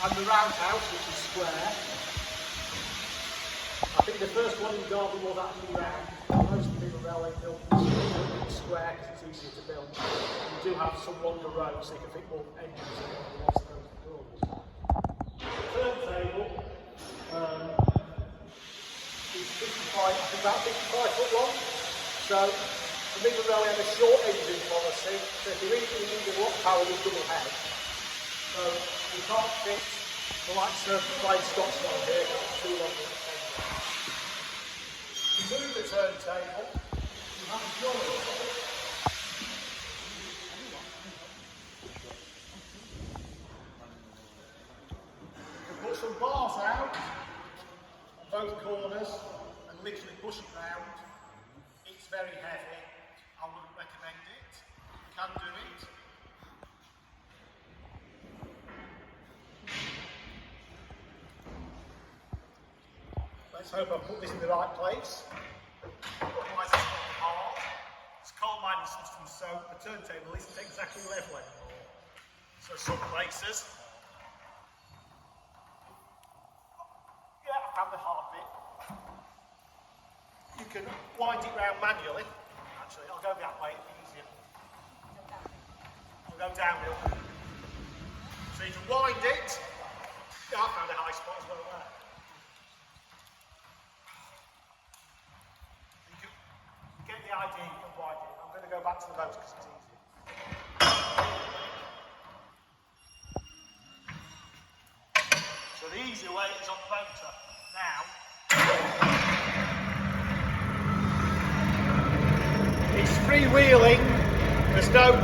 and the roundhouse, which is square. I think the first one in Derby was actually round. Most of the bigger railway built square because it's easier to build. You do have some longer rows so you can fit more engines in and lots of those doors. The turntable is 55, I think about 55 foot long. So the bigger railway had a short engine policy, so if you really need a lot of power with double head. So you can't fit the likes of Flying Scotsman here because it's too long. You move the turntable, you have a joint. You can put some bars out on both corners and literally push it round. It's very heavy. I wouldn't recommend it. You can do it. Let's hope I put this in the right place. Otherwise it's going to be hard. It's coal mining system, so the turntable isn't exactly level anymore. So some places, yeah, I found the hard bit. You can wind it round manually. Actually, I'll go that way, it'll be easier. I'll go downhill. So you can wind it. Yeah, I found a high spot as well there. Get the idea, you can wind it. I'm going to go back to the motor because it's easier. So the easier way is on the motor. Now, it's freewheeling. There's no,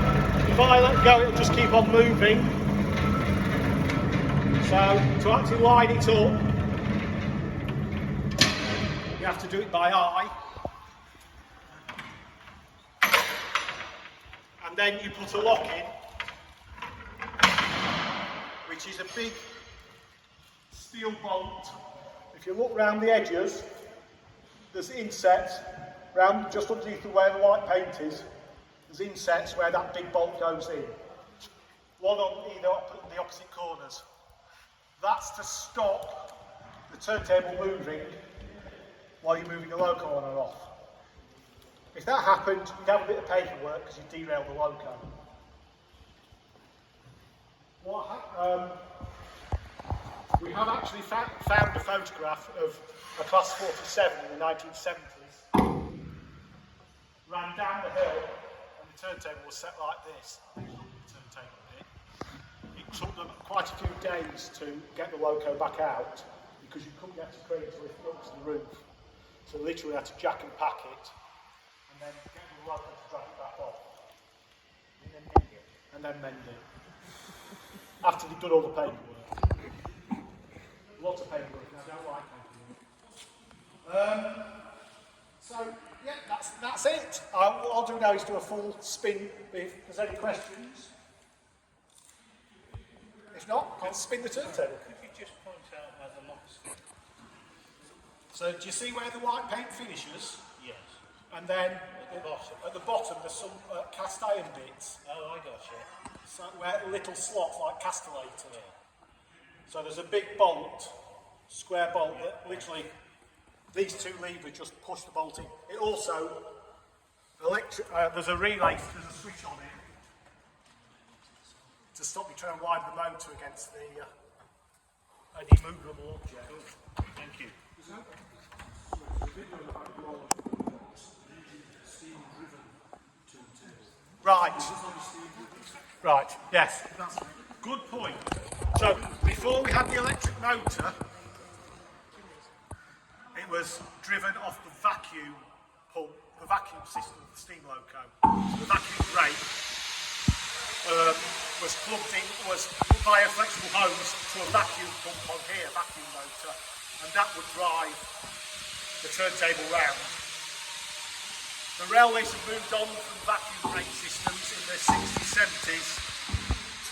if I let go, it'll just keep on moving. So to actually line it up, you have to do it by eye. And then you put a lock in, which is a big steel bolt. If you look round the edges, there's insets round just underneath where the white paint is. There's insets where that big bolt goes in. One on either the opposite corners. That's to stop the turntable moving while you're moving the loco on and off. If that happened, you'd have a bit of paperwork because you derailed the loco. We have actually found a photograph of a Class 47 in the 1970s. Ran down the hill and the turntable was set like this. I think the turntable did. It took them quite a few days to get the loco back out because you couldn't get the crane to lift it up to the roof. So literally had to jack and pack it. And then get the loco to drag it back off. And then mend it. After they've done all the paperwork. Lots of paperwork, and I don't like paperwork. So, yeah, that's it. What I'll do now is do a full spin if there's any questions. If not, I'll spin the turntable. Could you just point out where the locks go? So, do you see where the white paint finishes? Yes. And then At the bottom there's some cast iron bits. Oh, I got you. So where little slots like castellated. Yeah. So there's a big bolt, square bolt that literally these two levers just push the bolt in. It also there's a relay, there's a switch on it to stop you trying to widen the motor against the an immovable object. Cool. Thank you. Right. Right, yes. Good point. So, before we had the electric motor, it was driven off the vacuum pump, the vacuum system of the steam loco. The vacuum brake was plugged in, was put by a flexible hose to a vacuum pump on here, vacuum motor, and that would drive the turntable round. The railways have moved on from vacuum brake systems in the 60s, 70s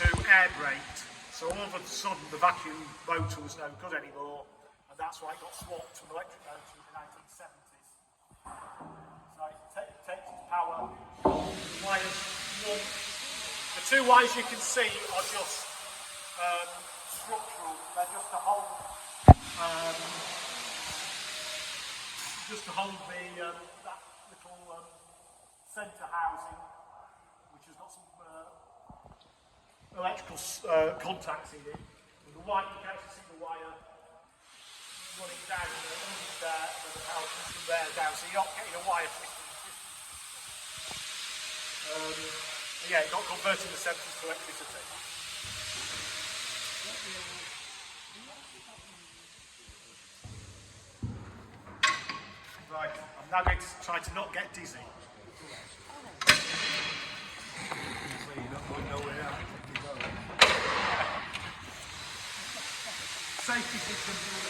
to air braked. So all of a sudden the vacuum motor was no good anymore, and that's why it got swapped to an electric motor in the 1970s. So it takes its power. The two wires you can see are just structural. They're just to hold the that little centre housing, which has got some electrical contacts in it. And the white, you can actually see the wire running down underneath there, and then the power comes from there down. So you're not getting a wire twisting. Yeah, it got converted in the 70s to electricity. Right, I'm now going to try to not get dizzy. Safety systems.